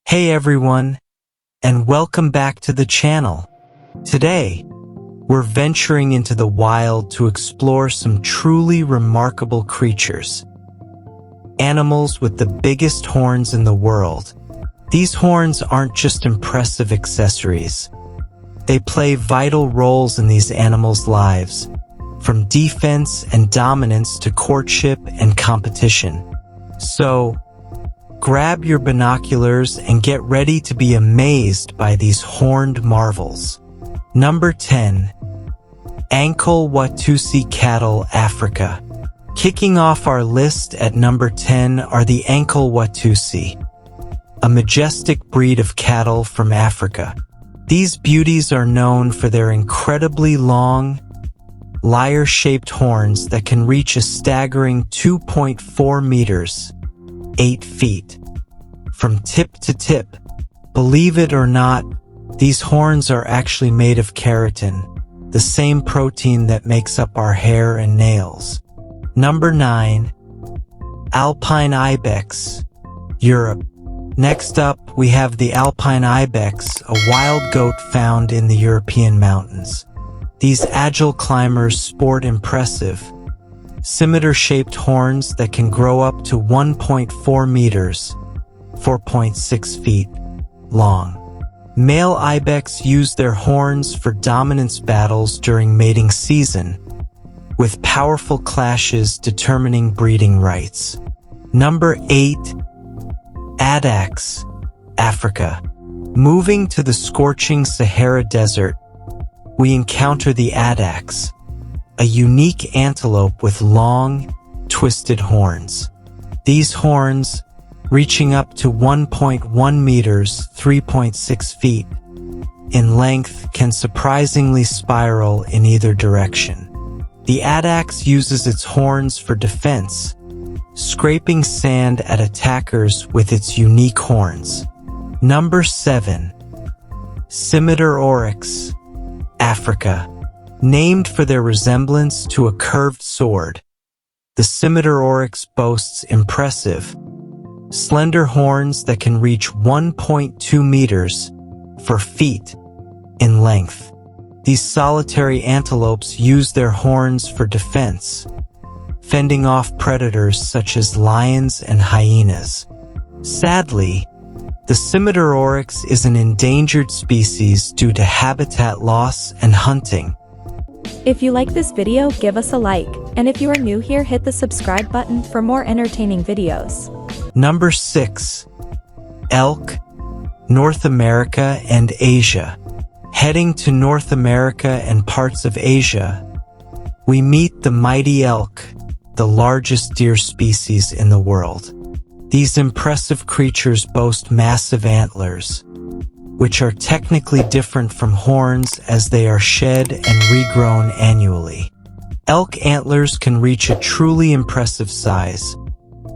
Hey everyone, and welcome back to the channel. Today, we're venturing into the wild to explore some truly remarkable creatures. Animals with the biggest horns in the world. These horns aren't just impressive accessories. They play vital roles in these animals' lives, from defense and dominance to courtship and competition. So, grab your binoculars and get ready to be amazed by these horned marvels. Number 10. Ankole-Watusi cattle, Africa. Kicking off our list at number 10 are the Ankole-Watusi, a majestic breed of cattle from Africa. These beauties are known for their incredibly long, lyre-shaped horns that can reach a staggering 2.4 meters, 8 feet, from tip to tip. Believe it or not, these horns are actually made of keratin, the same protein that makes up our hair and nails. Number 9. Alpine Ibex, Europe. Next up, we have the Alpine Ibex, a wild goat found in the European mountains. These agile climbers sport impressive, scimitar-shaped horns that can grow up to 1.4 meters, 4.6 feet, long. Male ibex use their horns for dominance battles during mating season, with powerful clashes determining breeding rights. Number 8. Addax, Africa. Moving to the scorching Sahara Desert, we encounter the addax, a unique antelope with long, twisted horns. These horns, reaching up to 1.1 meters, 3.6 feet, in length, can surprisingly spiral in either direction. The addax uses its horns for defense, scraping sand at attackers with its unique horns. Number 7. Scimitar-Oryx, Africa. Named for their resemblance to a curved sword, the Scimitar-Oryx boasts impressive, slender horns that can reach 1.2 meters, 4 feet, in length. These solitary antelopes use their horns for defense, fending off predators such as lions and hyenas. Sadly, the Scimitar-Oryx is an endangered species due to habitat loss and hunting. If you like this video, give us a like, and if you are new here, hit the subscribe button for more entertaining videos. Number 6. Elk, North America and Asia. Heading to North America and parts of Asia, we meet the mighty elk, the largest deer species in the world. These impressive creatures boast massive antlers, which are technically different from horns as they are shed and regrown annually. Elk antlers can reach a truly impressive size,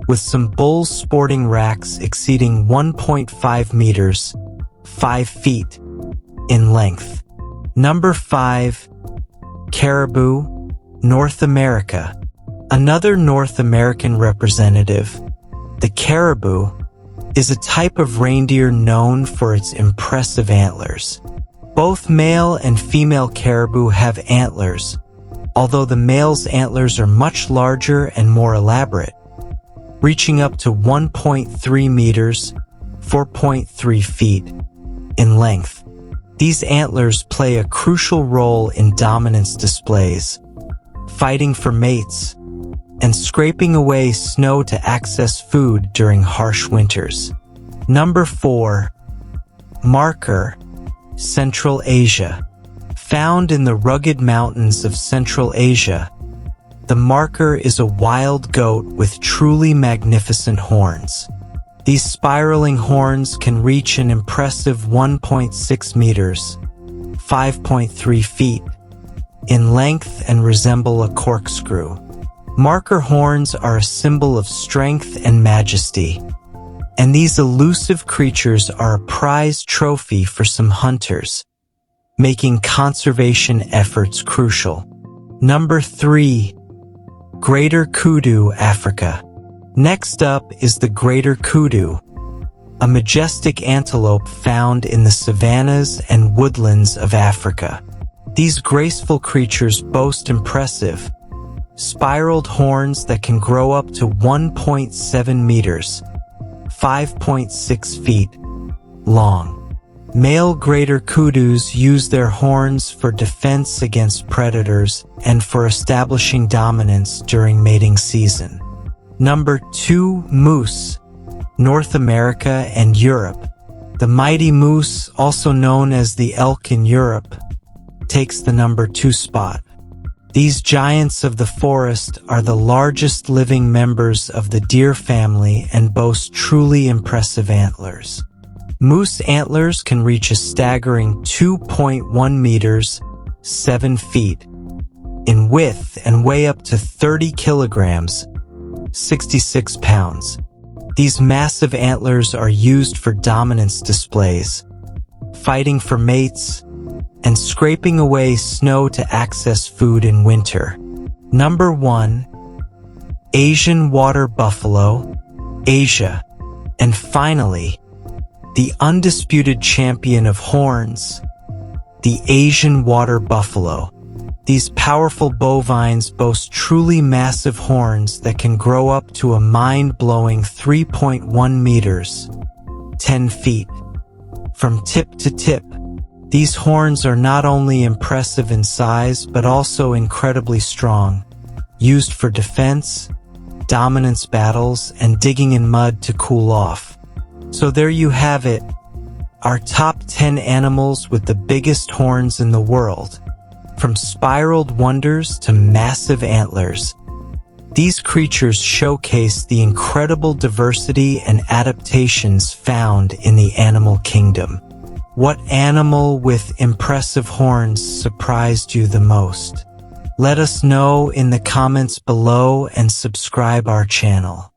with some bulls sporting racks exceeding 1.5 meters, 5 feet, in length. Number 5. Caribou, North America. Another North American representative, the caribou, is a type of reindeer known for its impressive antlers. Both male and female caribou have antlers, although the male's antlers are much larger and more elaborate, reaching up to 1.3 meters, 4.3 feet, in length. These antlers play a crucial role in dominance displays, fighting for mates, and scraping away snow to access food during harsh winters. Number 4. Markhor, Central Asia. Found in the rugged mountains of Central Asia, the markhor is a wild goat with truly magnificent horns. These spiraling horns can reach an impressive 1.6 meters, 5.3 feet, in length and resemble a corkscrew. Markhor horns are a symbol of strength and majesty, and these elusive creatures are a prized trophy for some hunters, making conservation efforts crucial. Number 3. Greater Kudu, Africa. Next up is the Greater Kudu, a majestic antelope found in the savannas and woodlands of Africa. These graceful creatures boast impressive, spiraled horns that can grow up to 1.7 meters, 5.6 feet, long. Male greater kudus use their horns for defense against predators and for establishing dominance during mating season. Number 2. Moose, North America and Europe. The mighty moose, also known as the elk in Europe, takes the number 2 spot. These giants of the forest are the largest living members of the deer family and boast truly impressive antlers. Moose antlers can reach a staggering 2.1 meters, 7 feet, in width and weigh up to 30 kilograms, 66 pounds. These massive antlers are used for dominance displays, fighting for mates, and scraping away snow to access food in winter. Number 1. Asian water buffalo, Asia. And finally, the undisputed champion of horns, the Asian water buffalo. These powerful bovines boast truly massive horns that can grow up to a mind-blowing 3.1 meters, 10 feet. From tip to tip, these horns are not only impressive in size but also incredibly strong, used for defense, dominance battles, and digging in mud to cool off. So there you have it, our top 10 animals with the biggest horns in the world. From spiraled wonders to massive antlers, these creatures showcase the incredible diversity and adaptations found in the animal kingdom. What animal with impressive horns surprised you the most? Let us know in the comments below and subscribe our channel.